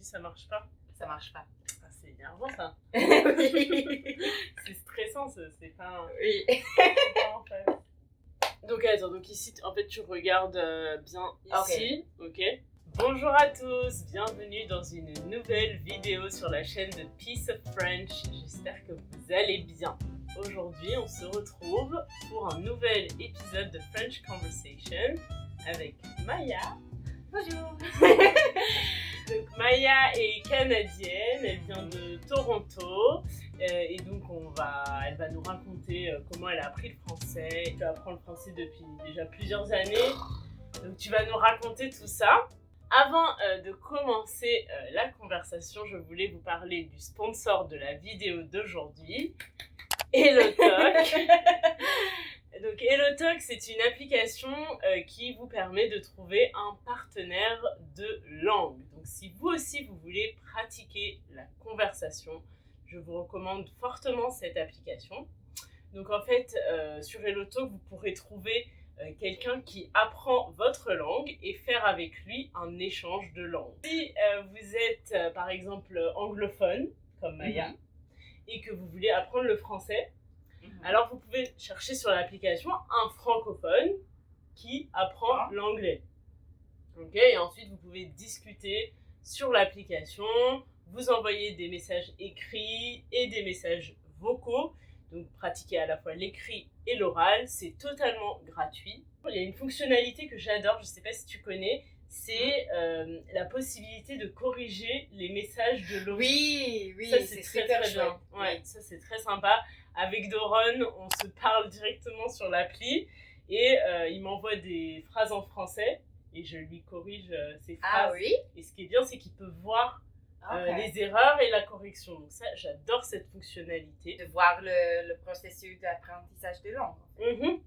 ça marche pas? Ça marche pas. Ah, c'est énervant ça. Oui. C'est stressant, c'est pas, Oui. c'est pas en fait. Donc attends, donc ici en fait tu regardes bien ici, ok. Bonjour à tous, bienvenue dans une nouvelle vidéo sur la chaîne de Piece of French. J'espère que vous allez bien. Aujourd'hui, on se retrouve pour un nouvel épisode de French Conversation avec Maya. Bonjour. Donc Maya est canadienne, elle vient de Toronto et donc elle va nous raconter comment elle a appris le français. Tu apprends le français depuis déjà plusieurs années, donc tu vas nous raconter tout ça. Avant de commencer la conversation, je voulais vous parler du sponsor de la vidéo d'aujourd'hui, HelloTalk. Donc HelloTalk, c'est une application qui vous permet de trouver un partenaire de langue. Donc si vous aussi vous voulez pratiquer la conversation, je vous recommande fortement cette application. Donc en fait, sur HelloTalk, vous pourrez trouver quelqu'un qui apprend votre langue et faire avec lui un échange de langue. Si vous êtes par exemple anglophone, comme Maya, et que vous voulez apprendre le français, alors vous pouvez chercher sur l'application un francophone qui apprend l'anglais. Okay, et ensuite vous pouvez discuter sur l'application, vous envoyer des messages écrits et des messages vocaux. Donc pratiquer à la fois l'écrit et l'oral, c'est totalement gratuit. Il y a une fonctionnalité que j'adore, je ne sais pas si tu connais, c'est la possibilité de corriger les messages de l'autre. Oui, ça, c'est très super très bien. Ouais, ça c'est très sympa. Avec Doron, on se parle directement sur l'appli et il m'envoie des phrases en français et je lui corrige ses phrases. Ah oui? Et ce qui est bien, c'est qu'il peut voir les erreurs et la correction. Donc ça, j'adore cette fonctionnalité. De voir le processus d'apprentissage de langue.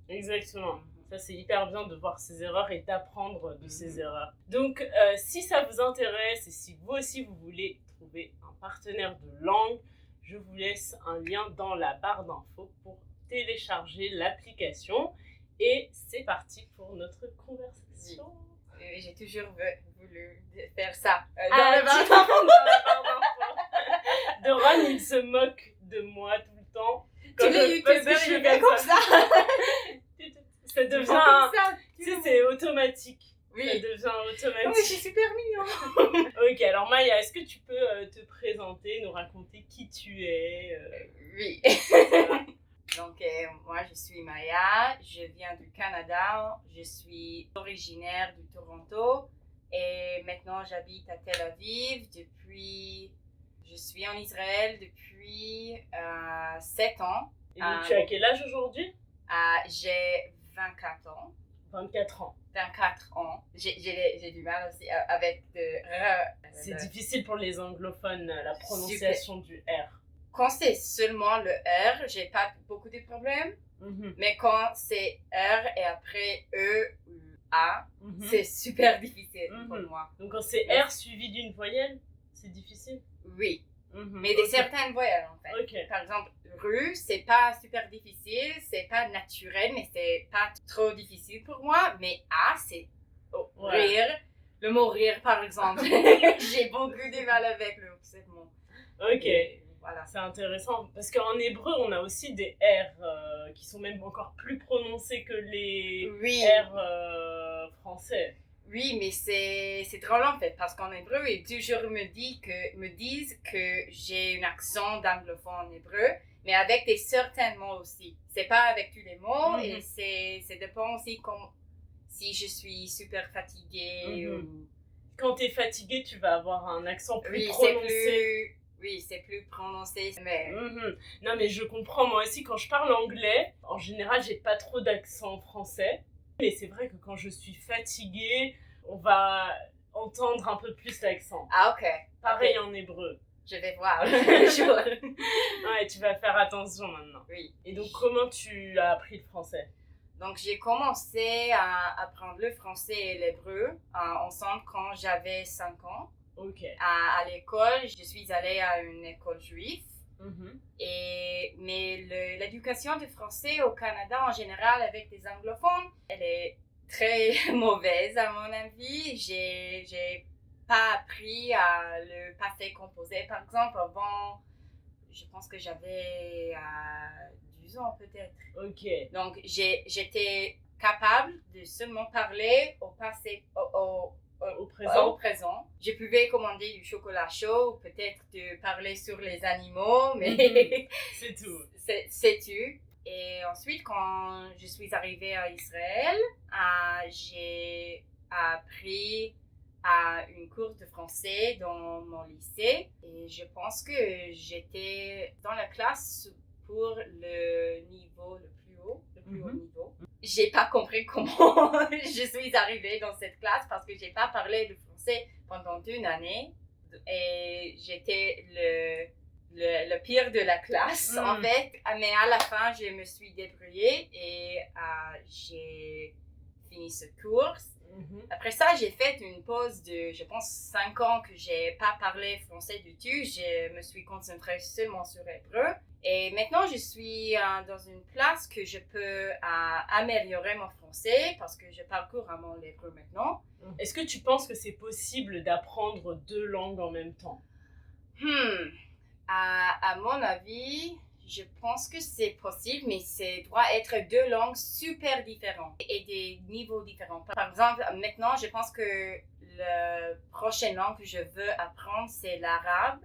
Exactement. Ça, c'est hyper bien de voir ses erreurs et d'apprendre de ses erreurs. Donc, si ça vous intéresse et si vous aussi vous voulez trouver un partenaire de langue, je vous laisse un lien dans la barre d'infos pour télécharger l'application. Et c'est parti pour notre conversation. J'ai toujours voulu faire ça dans la le barre d'infos. Doron, il se moque de moi tout le temps. Tous les youtubeurs, ils font comme ça. Ça devient... Tu sais, c'est automatique. Oui. Ça devient automatique. Oh, mais c'est super mignon. Ok, alors Maya, est-ce que tu peux te présenter, nous raconter qui tu es Oui. Donc, moi, je suis Maya, je viens du Canada, je suis originaire de Toronto et maintenant j'habite à Tel Aviv je suis en Israël depuis 7 ans. Et donc, tu as quel âge aujourd'hui? J'ai 24 ans. 24 ans. 24 ans. J'ai du mal aussi avec C'est difficile pour les anglophones, la prononciation du R. Quand c'est seulement le R, j'ai pas beaucoup de problèmes. Mais quand c'est R et après E ou A, c'est super difficile pour moi. Donc quand c'est R suivi d'une voyelle, c'est difficile? Oui. Mais de certaines voyelles en fait. Okay. Par exemple, rue, c'est pas super difficile, c'est pas naturel, mais c'est pas trop difficile pour moi. Mais A, c'est rire. Le mot rire, par exemple. J'ai beaucoup de mal avec ce mot. Ok. Voilà. C'est intéressant parce qu'en hébreu, on a aussi des R qui sont même encore plus prononcés que les R français. Oui, mais c'est drôle en fait, parce qu'en hébreu, ils toujours me disent que j'ai un accent d'anglophone en hébreu, mais avec des certains mots aussi. C'est pas avec tous les mots, et ça dépend aussi si je suis super fatiguée ou... Quand t'es fatiguée, tu vas avoir un accent plus prononcé. Oui, c'est plus prononcé, mais... Non, mais je comprends, moi aussi, quand je parle anglais, en général, j'ai pas trop d'accent français. Mais c'est vrai que quand je suis fatiguée, on va entendre un peu plus l'accent. Ah, ok. Pareil en hébreu. Je vais voir. Ouais, tu vas faire attention maintenant. Oui. Et donc, comment tu as appris le français? Donc, j'ai commencé à apprendre le français et l'hébreu ensemble quand j'avais 5 ans. Ok. À l'école, je suis allée à une école juive. Mais l'éducation du français au Canada en général avec des anglophones, elle est très mauvaise à mon avis. J'ai pas appris à le passé composé. Par exemple, avant, je pense que j'avais 12 ans peut-être. Ok. Donc, j'étais capable de seulement parler au passé, Au présent. au présent. Je pouvais commander du chocolat chaud, ou peut-être de parler sur les animaux, mais C'est tout. c'est tout. Et ensuite, quand je suis arrivée à Israël, j'ai appris à une cours de français dans mon lycée. Et je pense que j'étais dans la classe pour le niveau le plus haut niveau. J'ai pas compris comment je suis arrivée dans cette classe parce que j'ai pas parlé de français pendant une année. Et j'étais le pire de la classe, en fait. Mais à la fin, je me suis débrouillée et j'ai fini ce cours. Après ça, j'ai fait une pause de, je pense, 5 ans que j'ai pas parlé français du tout. Je me suis concentrée seulement sur l'hébreu. Et maintenant, je suis dans une place que je peux améliorer mon français parce que je parle couramment l'hébreu maintenant. Est-ce que tu penses que c'est possible d'apprendre 2 langues en même temps? À mon avis, je pense que c'est possible, mais ça doit être 2 langues super différentes et des niveaux différents. Par exemple, maintenant, je pense que la prochaine langue que je veux apprendre, c'est l'arabe.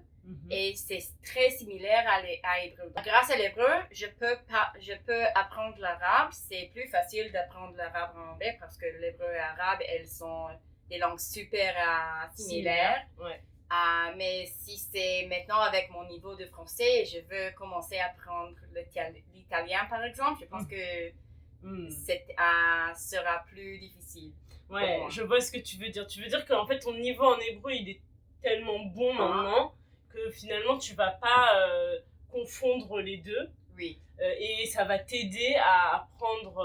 Et c'est très similaire à l'hébreu. Grâce à l'hébreu, je peux apprendre l'arabe. C'est plus facile d'apprendre l'arabe en anglais parce que l'hébreu et l'arabe, elles sont des langues super similaires. Ouais. Mais si c'est maintenant avec mon niveau de français, je veux commencer à apprendre l'italien par exemple, je pense que sera plus difficile. Ouais, je vois ce que tu veux dire. Tu veux dire qu'en fait ton niveau en hébreu il est tellement bon maintenant que finalement tu vas pas confondre les deux. Oui. Et ça va t'aider à apprendre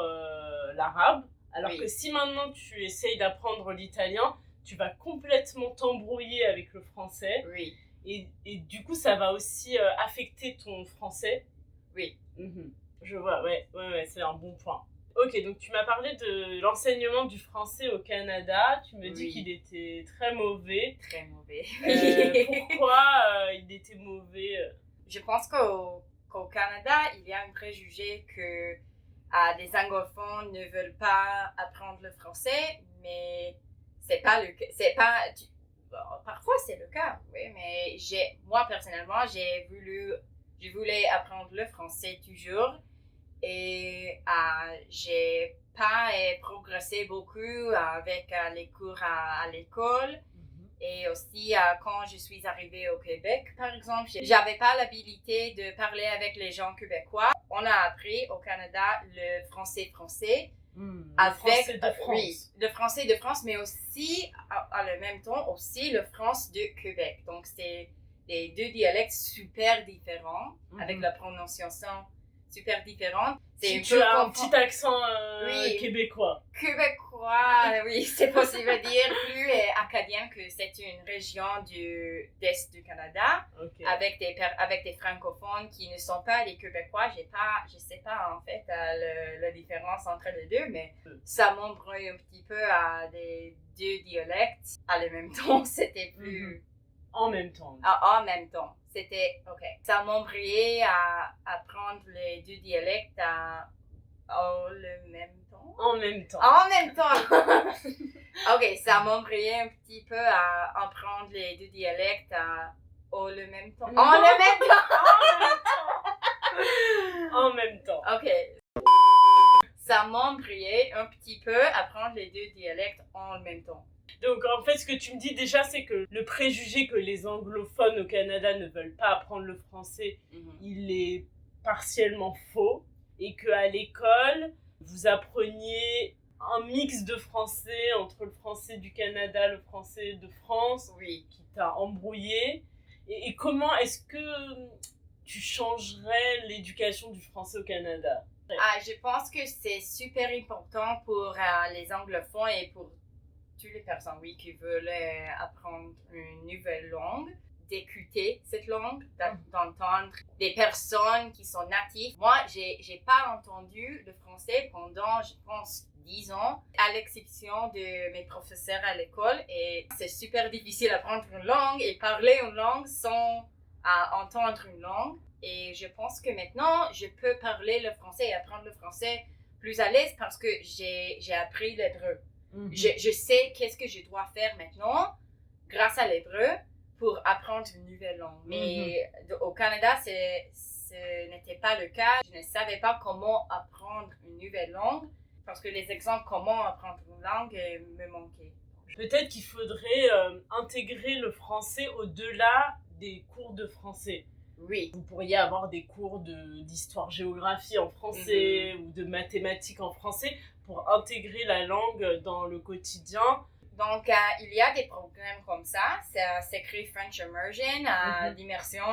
l'arabe. Alors que si maintenant tu essayes d'apprendre l'italien, tu vas complètement t'embrouiller avec le français. Oui. Et du coup, ça va aussi affecter ton français. Oui. Je vois, ouais, c'est un bon point. Ok, donc tu m'as parlé de l'enseignement du français au Canada. Tu me dis qu'il était très mauvais. Très mauvais. Pourquoi il était mauvais? Je pense qu'au Canada, il y a un préjugé que les anglophones ne veulent pas apprendre le français, mais c'est pas le cas. Parfois c'est le cas, oui, mais moi personnellement, je voulais apprendre le français toujours et j'ai pas progressé beaucoup avec les cours à l'école. Et aussi, quand je suis arrivée au Québec, par exemple, j'avais pas l'habilité de parler avec les gens québécois. On a appris au Canada le français, le français de France. Oui, le français de France, mais aussi, à le même temps, aussi le France de Québec. Donc, c'est les 2 dialectes super différents, avec la prononciation super différente. Si tu as un petit accent québécois. Québécois, oui, c'est possible de dire plus acadien que c'est une région d'Est du Canada, avec des francophones qui ne sont pas les Québécois. Je sais pas en fait la différence entre les deux, mais ça m'embrouille un petit peu à des 2 dialectes. À le même temps, c'était plus... En même temps. En même temps. C'était, ça m'embrouillait à apprendre les 2 dialectes le même temps. En même temps. En même temps. Ça m'embrouillait un petit peu à apprendre les 2 dialectes le même temps. En le même temps. En même temps. Ça m'embrouillait un petit peu à apprendre les 2 dialectes en même temps. Donc en fait, ce que tu me dis déjà, c'est que le préjugé que les anglophones au Canada ne veulent pas apprendre le français, il est partiellement faux. Et qu'à l'école, vous appreniez un mix de français entre le français du Canada, le français de France, qui t'a embrouillé. Et comment est-ce que tu changerais l'éducation du français au Canada? Je pense que c'est super important pour les anglophones et pour toutes les personnes qui veulent apprendre une nouvelle langue, d'écouter cette langue, d'entendre des personnes qui sont natives. Moi, j'ai pas entendu le français pendant, je pense, 10 ans, à l'exception de mes professeurs à l'école. Et c'est super difficile d'apprendre une langue et parler une langue sans entendre une langue. Et je pense que maintenant, je peux parler le français et apprendre le français plus à l'aise parce que j'ai appris l'hébreu. Je sais qu'est-ce que je dois faire maintenant grâce à l'hébreu pour apprendre une nouvelle langue. Mais au Canada, ce n'était pas le cas. Je ne savais pas comment apprendre une nouvelle langue parce que les exemples comment apprendre une langue me manquaient. Peut-être qu'il faudrait intégrer le français au-delà des cours de français. Oui. Vous pourriez avoir des cours d'histoire-géographie en français ou de mathématiques en français pour intégrer la langue dans le quotidien. Donc, il y a des programmes comme ça. Ça s'écrit French Immersion, l'immersion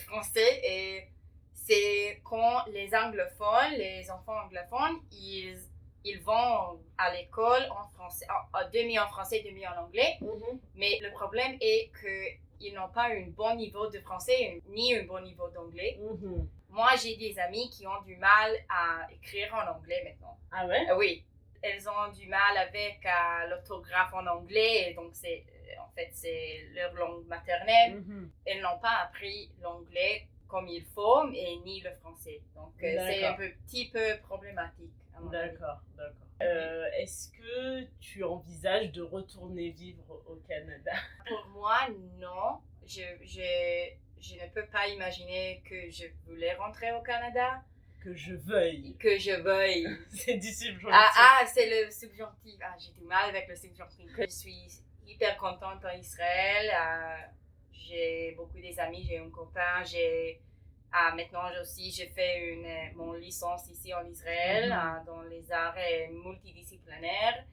français. Et c'est quand les anglophones, les enfants anglophones, ils vont à l'école en français, demi en français, demi en anglais. Mais le problème est qu'ils n'ont pas un bon niveau de français ni un bon niveau d'anglais. Moi, j'ai des amis qui ont du mal à écrire en anglais maintenant. Ah ouais? Oui. Elles ont du mal avec l'orthographe en anglais, et donc c'est leur langue maternelle. Elles n'ont pas appris l'anglais comme il faut, et ni le français. Donc c'est un petit peu problématique. D'accord. Est-ce que tu envisages de retourner vivre au Canada? Pour moi, non. Je ne peux pas imaginer que je voulais rentrer au Canada. Que je veuille. C'est du subjonctif. C'est le subjonctif. J'ai du mal avec le subjonctif. Je suis hyper contente en Israël. J'ai beaucoup d'amis, j'ai un copain. Maintenant aussi, j'ai fait mon licence ici en Israël dans les arts multidisciplinaires.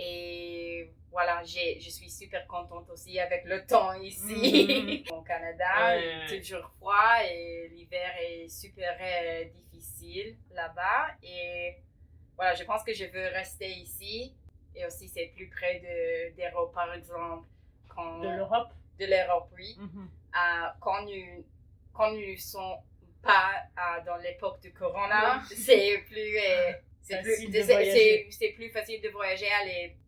Et voilà, je suis super contente aussi avec le temps ici. Au Canada, il est toujours froid et l'hiver est super difficile là-bas. Et voilà, je pense que je veux rester ici. Et aussi, c'est plus près d'Europe, par exemple. De l'Europe? De l'Europe, oui. Quand nous ne sommes pas dans l'époque du Corona, c'est plus... C'est plus facile de voyager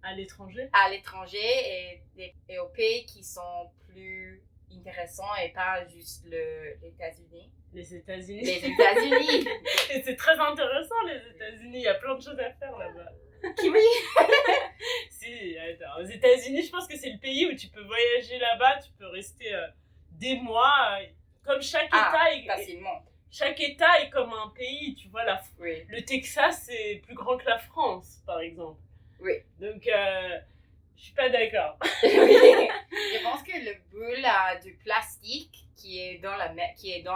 à l'étranger et aux pays qui sont plus intéressants et pas juste les États-Unis. Les États-Unis. Et c'est très intéressant, les États-Unis. Il y a plein de choses à faire là-bas. Oui. Si, attends. Aux États-Unis, je pense que c'est le pays où tu peux voyager là-bas, tu peux rester des mois. Comme chaque État facilement. Chaque État est comme un pays, tu vois. Oui. Le Texas, c'est plus grand que la France, par exemple. Oui. Donc, je suis pas d'accord. Oui. Je pense que le boule du plastique qui est dans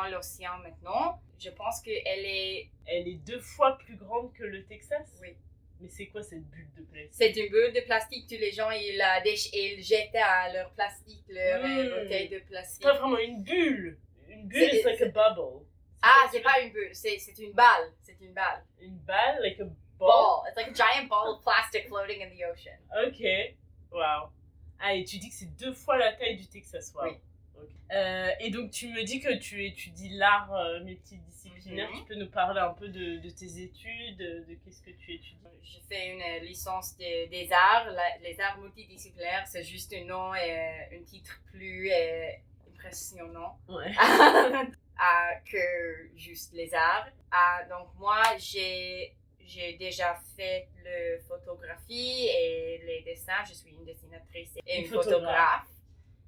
l'océan maintenant, je pense qu'elle est... Elle est 2 fois plus grande que le Texas? Oui. Mais c'est quoi cette bulle de plastique? C'est une bulle de plastique. Tous les gens, ils jettent leur plastique, leur bouteille de plastique. C'est pas vraiment une bulle. Une bulle, c'est like a bubble. C'est pas une bulle, c'est une balle. Une balle, like a ball. It's like a giant ball of plastic floating in the ocean. Ok, wow. Et tu dis que c'est 2 fois la taille du Texas, wow. Oui. Okay. Et donc tu me dis que tu étudies l'art multidisciplinaire. Tu peux nous parler un peu de tes études, de qu'est-ce que tu étudies? Je fais une licence des arts. Les arts multidisciplinaires, c'est juste un nom et un titre plus impressionnant. Ouais. Que juste les arts. Donc moi, j'ai déjà fait la photographie et les dessins. Je suis une dessinatrice et une photographe.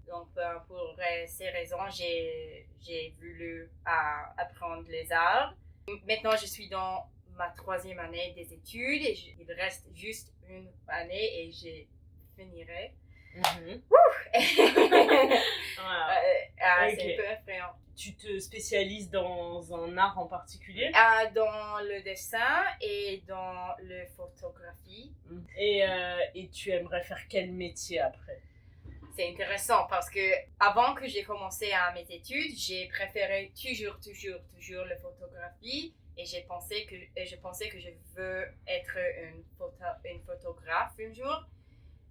Donc pour ces raisons, j'ai voulu apprendre les arts. Maintenant, je suis dans ma 3e année des études et il reste juste une année et je finirai. C'est un peu effrayant. Tu te spécialises dans un art en particulier? Dans le dessin et dans la photographie. Et tu aimerais faire quel métier après? C'est intéressant parce que avant que j'ai commencé mes études, j'ai préféré toujours la photographie et je pensais que je veux être une photographe un jour.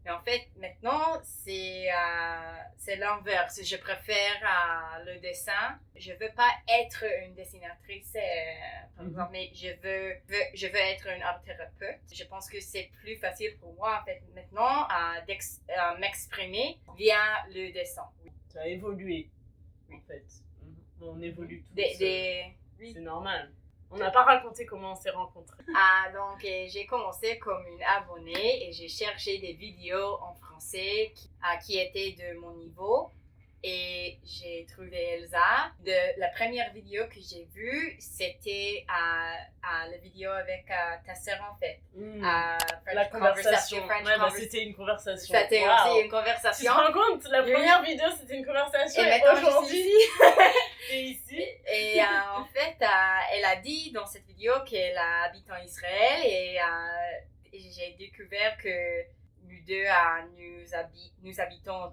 Mais en fait, maintenant, c'est l'inverse. Je préfère le dessin. Je veux pas être une dessinatrice, par exemple, mais je veux être une art thérapeute. Je pense que c'est plus facile pour moi, en fait, maintenant, à m'exprimer via le dessin. Tu as évolué, en fait. On évolue tous. Oui. C'est normal. On n'a pas raconté comment on s'est rencontrés. Donc, j'ai commencé comme une abonnée et j'ai cherché des vidéos en français qui étaient de mon niveau. Et j'ai trouvé Elsa. La première vidéo que j'ai vue, c'était la vidéo avec ta sœur, en fait. La conversation. C'était une conversation. C'était aussi une conversation. Tu te rends compte, la première vidéo, c'était une conversation. Et maintenant, aujourd'hui, t'es ici. Et en fait, elle a dit dans cette vidéo qu'elle habite en Israël et j'ai découvert que nous deux, nous habitons à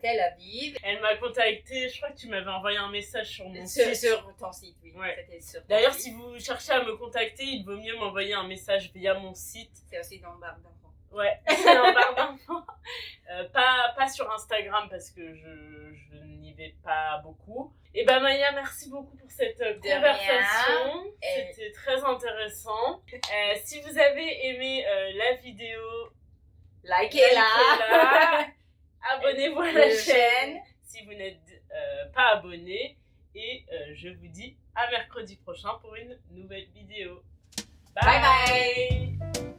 Tel Aviv. Elle m'a contactée, je crois que tu m'avais envoyé un message sur mon site. Sur ton site, oui. Ouais. C'était sur ton D'ailleurs, site. si vous cherchez à me contacter, il vaut mieux m'envoyer un message via mon site. C'est aussi dans le barre d'enfants. Ouais, c'est un barre d'enfants. Pas sur Instagram parce que je n'y vais pas beaucoup. Et ben Maya, merci beaucoup pour cette conversation. C'était très intéressant. Si vous avez aimé la vidéo, likez-la. Abonnez-vous à la chaîne si vous n'êtes pas abonné. Et je vous dis à mercredi prochain pour une nouvelle vidéo. Bye bye.